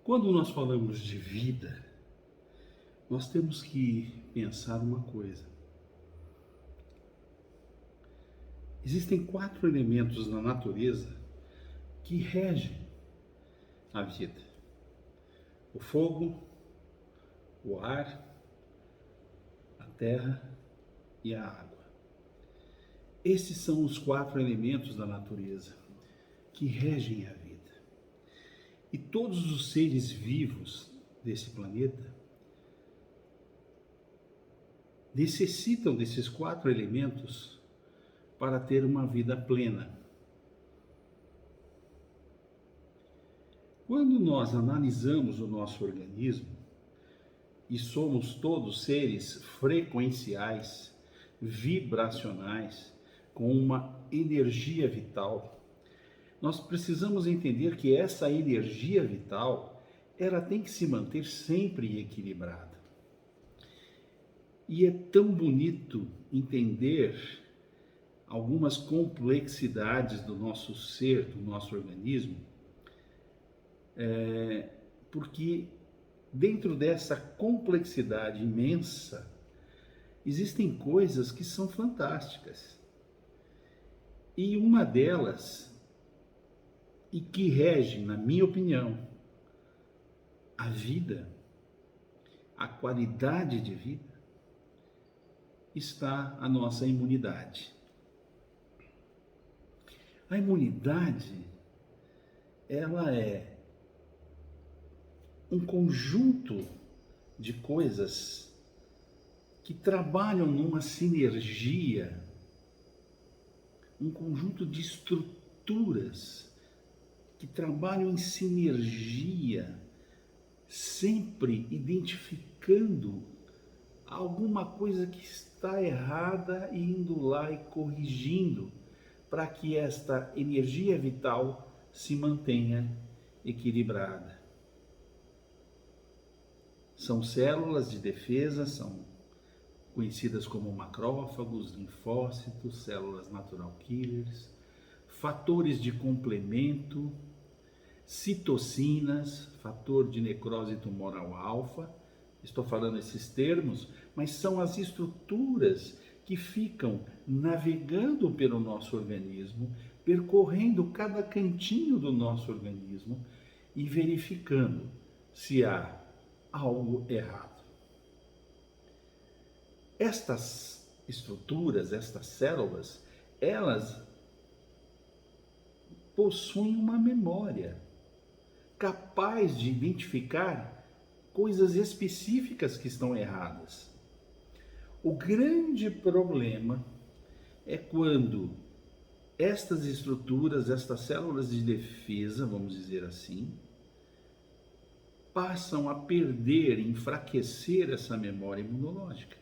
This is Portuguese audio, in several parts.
Quando nós falamos de vida, nós temos que pensar uma coisa. Existem 4 elementos na natureza que regem a vida: o fogo, o ar, a terra e a água. Esses são os 4 elementos da natureza que regem a vida. E todos os seres vivos desse planeta necessitam desses 4 elementos para ter uma vida plena. Quando nós analisamos o nosso organismo, e somos todos seres frequenciais, vibracionais, com uma energia vital, nós precisamos entender que essa energia vital, ela tem que se manter sempre equilibrada. E é tão bonito entender algumas complexidades do nosso ser, do nosso organismo, porque dentro dessa complexidade imensa, existem coisas que são fantásticas. E uma delas, e que rege, na minha opinião, a vida, a qualidade de vida, está a nossa imunidade. A imunidade, ela é um conjunto de coisas que trabalham numa sinergia, um conjunto de estruturas que trabalham em sinergia, sempre identificando alguma coisa que está errada e indo lá e corrigindo para que esta energia vital se mantenha equilibrada. São células de defesa, são conhecidas como macrófagos, linfócitos, células natural killers, fatores de complemento, citocinas, fator de necrose tumoral alfa. Estou falando esses termos, mas são as estruturas que ficam navegando pelo nosso organismo, percorrendo cada cantinho do nosso organismo e verificando se há algo errado. Estas estruturas, estas células, elas possuem uma memória capaz de identificar coisas específicas que estão erradas. O grande problema é quando estas estruturas, estas células de defesa, vamos dizer assim, passam a perder, enfraquecer essa memória imunológica.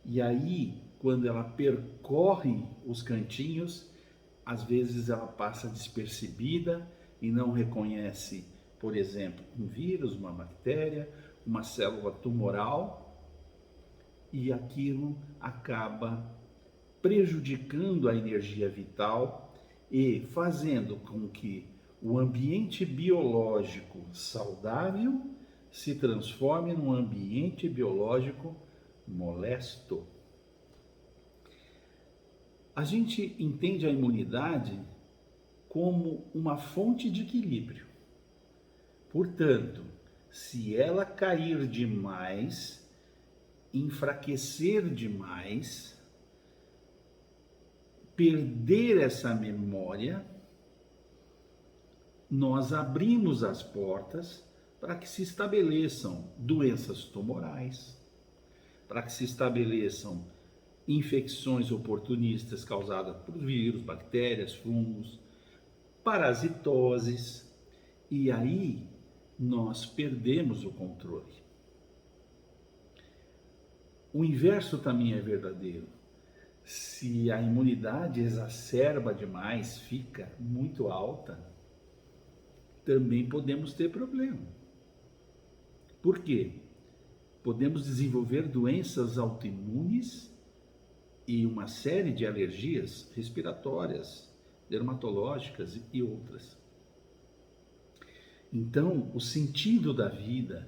E aí, quando ela percorre os cantinhos, às vezes ela passa despercebida e não reconhece, por exemplo, um vírus, uma bactéria, uma célula tumoral, e aquilo acaba prejudicando a energia vital e fazendo com que o ambiente biológico saudável se transforme num ambiente biológico molesto. A gente entende a imunidade como uma fonte de equilíbrio. Portanto, se ela cair demais, enfraquecer demais, perder essa memória, nós abrimos as portas para que se estabeleçam doenças tumorais, para que se estabeleçam infecções oportunistas causadas por vírus, bactérias, fungos, parasitoses, e aí nós perdemos o controle. O inverso também é verdadeiro. Se a imunidade exacerba demais, fica muito alta, também podemos ter problema. Por quê? Podemos desenvolver doenças autoimunes e uma série de alergias respiratórias, dermatológicas e outras. Então, o sentido da vida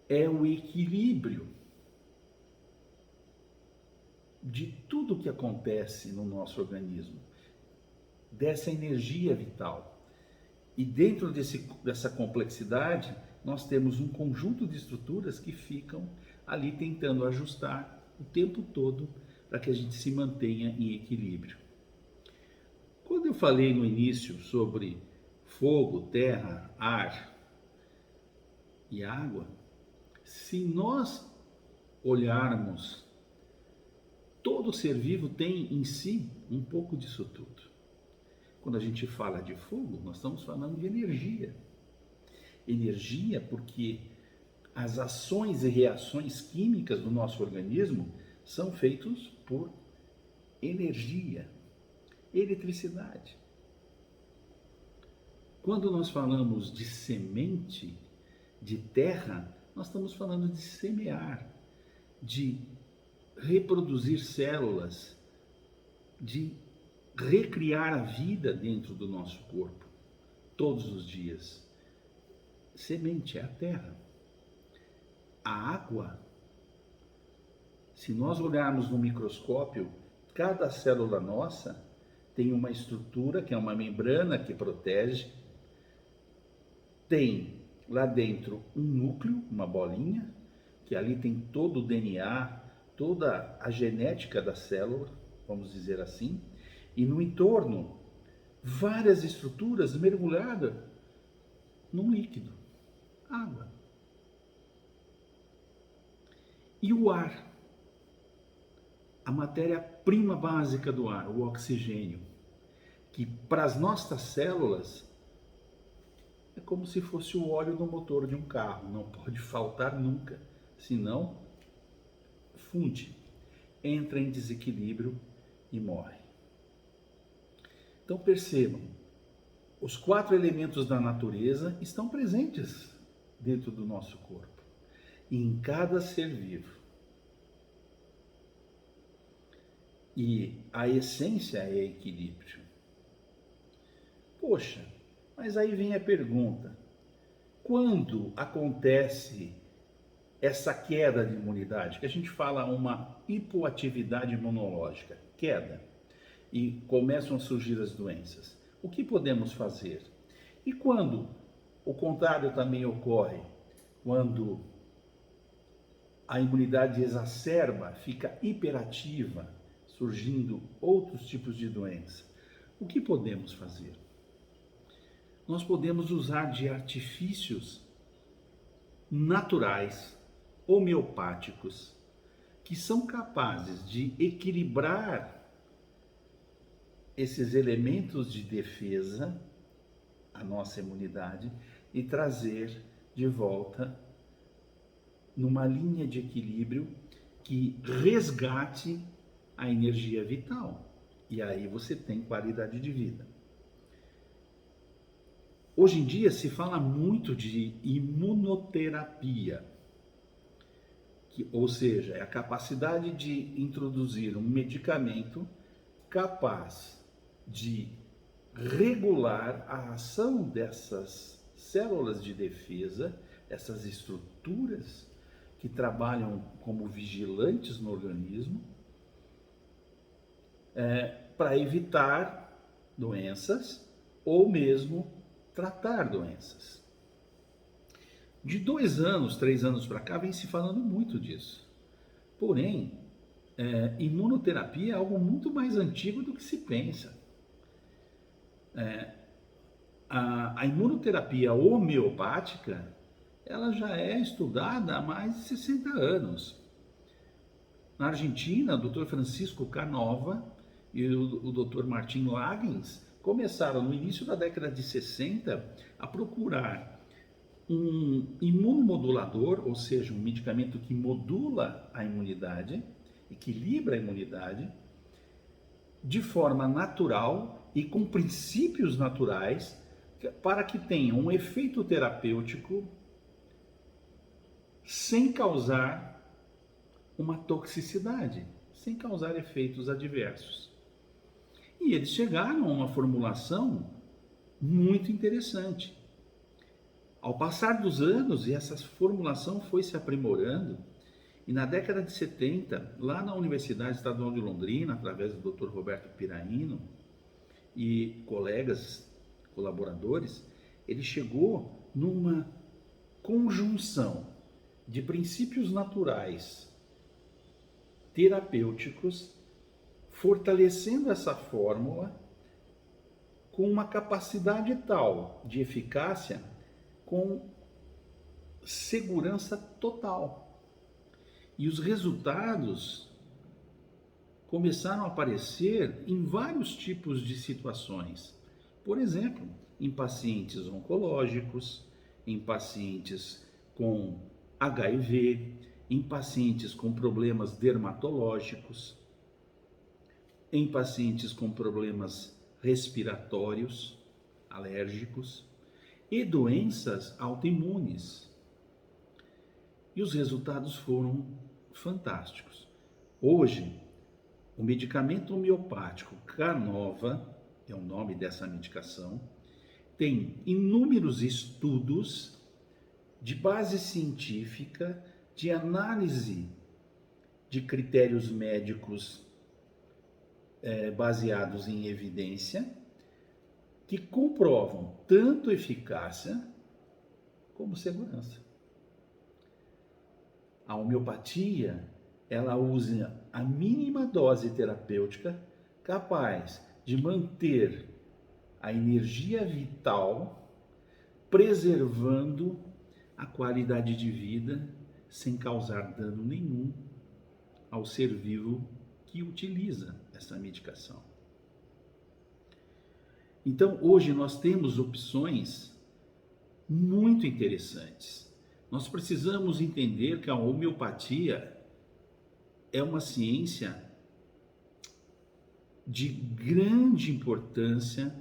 é o equilíbrio de tudo que acontece no nosso organismo, dessa energia vital. E dentro dessa complexidade, nós temos um conjunto de estruturas que ficam ali tentando ajustar o tempo todo para que a gente se mantenha em equilíbrio. Quando eu falei no início sobre fogo, terra, ar e água, se nós olharmos, todo ser vivo tem em si um pouco disso tudo. Quando a gente fala de fogo, nós estamos falando de energia. Energia porque as ações e reações químicas do nosso organismo são feitas por energia, eletricidade. Quando nós falamos de semente, de terra, nós estamos falando de semear, de reproduzir células, de recriar a vida dentro do nosso corpo, todos os dias. Semente é a terra. A água, se nós olharmos no microscópio, cada célula nossa tem uma estrutura que é uma membrana que protege, tem lá dentro um núcleo, uma bolinha, que ali tem todo o DNA, toda a genética da célula, vamos dizer assim, e no entorno várias estruturas mergulhadas num líquido, água. E o ar, a matéria-prima básica do ar, o oxigênio, que para as nossas células é como se fosse o óleo no motor de um carro, não pode faltar nunca, senão funde, entra em desequilíbrio e morre. Então percebam, os 4 elementos da natureza estão presentes dentro do nosso corpo, e em cada ser vivo. E a essência é equilíbrio. Poxa, mas aí vem a pergunta: quando acontece essa queda de imunidade, que a gente fala uma hipoatividade imunológica, queda, e começam a surgir as doenças, o que podemos fazer? E quando o contrário também ocorre, quando a imunidade exacerba, fica hiperativa, surgindo outros tipos de doença, o que podemos fazer? Nós podemos usar de artifícios naturais, homeopáticos, que são capazes de equilibrar esses elementos de defesa, a nossa imunidade, e trazer de volta numa linha de equilíbrio que resgate a energia vital. E aí você tem qualidade de vida. Hoje em dia se fala muito de imunoterapia, ou seja, é a capacidade de introduzir um medicamento capaz de regular a ação dessas células de defesa, essas estruturas que trabalham como vigilantes no organismo, para evitar doenças ou mesmo tratar doenças. De 2 anos, 3 anos para cá, vem se falando muito disso. Porém, imunoterapia é algo muito mais antigo do que se pensa. A imunoterapia homeopática, ela já é estudada há mais de 60 anos. Na Argentina, o Dr. Francisco Canova e o Dr. Martin Lagens começaram no início da década de 60 a procurar um imunomodulador, ou seja, um medicamento que modula a imunidade, equilibra a imunidade, de forma natural e com princípios naturais, para que tenha um efeito terapêutico sem causar uma toxicidade, sem causar efeitos adversos. E eles chegaram a uma formulação muito interessante. Ao passar dos anos, e essa formulação foi se aprimorando, e na década de 70, lá na Universidade Estadual de Londrina, através do Dr. Roberto Piraino e colegas, colaboradores, ele chegou numa conjunção de princípios naturais terapêuticos, fortalecendo essa fórmula com uma capacidade tal de eficácia, com segurança total. E os resultados começaram a aparecer em vários tipos de situações. Por exemplo, em pacientes oncológicos, em pacientes com HIV, em pacientes com problemas dermatológicos, em pacientes com problemas respiratórios, alérgicos e doenças autoimunes. E os resultados foram fantásticos. Hoje, o medicamento homeopático Carnova, é o nome dessa medicação, tem inúmeros estudos de base científica, de análise de critérios médicos baseados em evidência, que comprovam tanto eficácia como segurança. A homeopatia, ela usa a mínima dose terapêutica capaz de manter a energia vital, preservando a qualidade de vida sem causar dano nenhum ao ser vivo que utiliza essa medicação. Então, hoje nós temos opções muito interessantes. Nós precisamos entender que a homeopatia é uma ciência de grande importância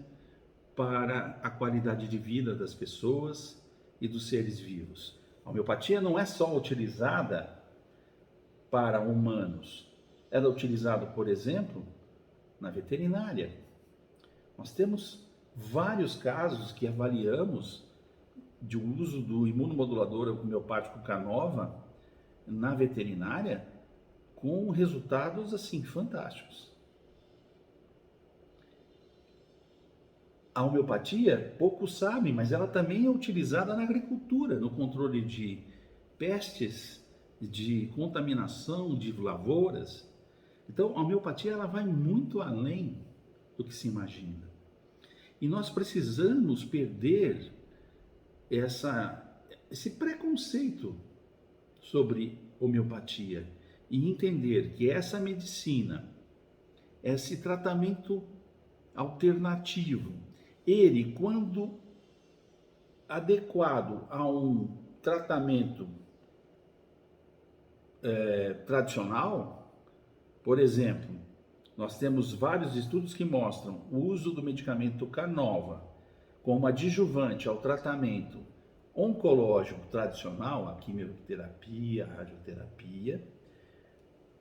para a qualidade de vida das pessoas e dos seres vivos. A homeopatia não é só utilizada para humanos. Ela é utilizada, por exemplo, na veterinária. Nós temos vários casos que avaliamos de uso do imunomodulador homeopático Carnova na veterinária com resultados assim fantásticos. A homeopatia, poucos sabem, mas ela também é utilizada na agricultura, no controle de pestes, de contaminação de lavouras. Então, a homeopatia ela vai muito além do que se imagina. E nós precisamos perder esse preconceito sobre homeopatia e entender que essa medicina, esse tratamento alternativo, ele, quando adequado a um tratamento tradicional, por exemplo, nós temos vários estudos que mostram o uso do medicamento Carnova como adjuvante ao tratamento oncológico tradicional, a quimioterapia, a radioterapia,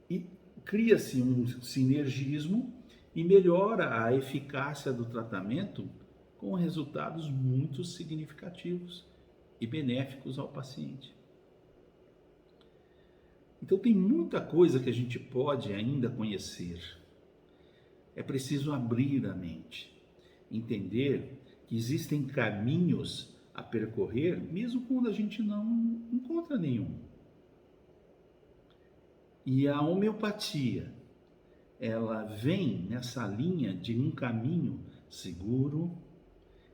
e cria-se um sinergismo e melhora a eficácia do tratamento com resultados muito significativos e benéficos ao paciente. Então tem muita coisa que a gente pode ainda conhecer. É preciso abrir a mente, entender que existem caminhos a percorrer, mesmo quando a gente não encontra nenhum. E a homeopatia, ela vem nessa linha de um caminho seguro,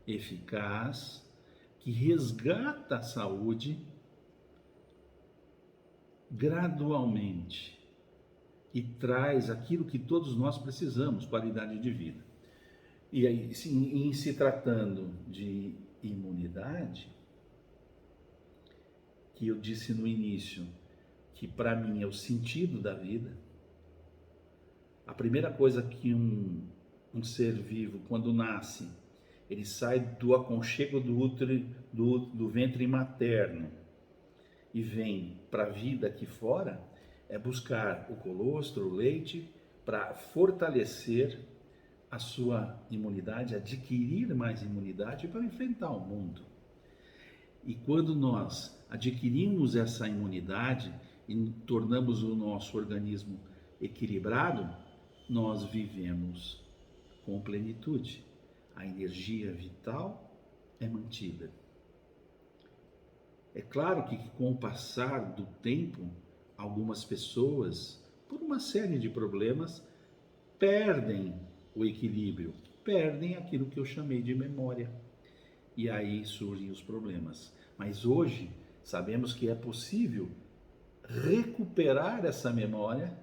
eficaz, que resgata a saúde gradualmente e traz aquilo que todos nós precisamos, qualidade de vida. E aí, em se tratando de imunidade, que eu disse no início, que para mim é o sentido da vida, a primeira coisa que um ser vivo, quando nasce, ele sai do aconchego do útero, do ventre materno e vem para a vida aqui fora, é buscar o colostro, o leite, para fortalecer a sua imunidade, adquirir mais imunidade para enfrentar o mundo. E quando nós adquirimos essa imunidade e tornamos o nosso organismo equilibrado, nós vivemos com plenitude. A energia vital é mantida. É claro que com o passar do tempo, algumas pessoas, por uma série de problemas, perdem o equilíbrio, perdem aquilo que eu chamei de memória. E aí surgem os problemas. Mas hoje sabemos que é possível recuperar essa memória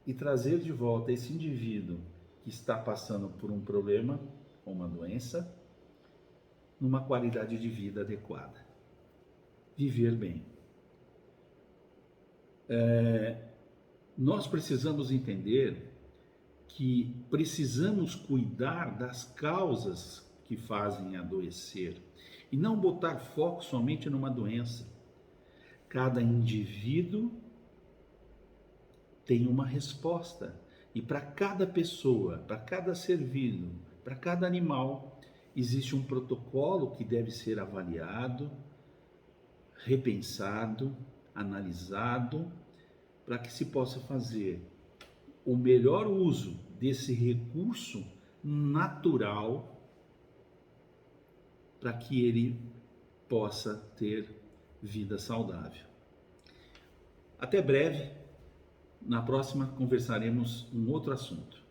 e trazer de volta esse indivíduo que está passando por um problema, uma doença, numa qualidade de vida adequada. Viver bem. Nós precisamos entender que precisamos cuidar das causas que fazem adoecer e não botar foco somente numa doença. Cada indivíduo tem uma resposta e para cada pessoa, para cada ser vivo, para cada animal, existe um protocolo que deve ser avaliado, repensado, analisado, para que se possa fazer o melhor uso desse recurso natural para que ele possa ter vida saudável. Até breve, na próxima conversaremos um outro assunto.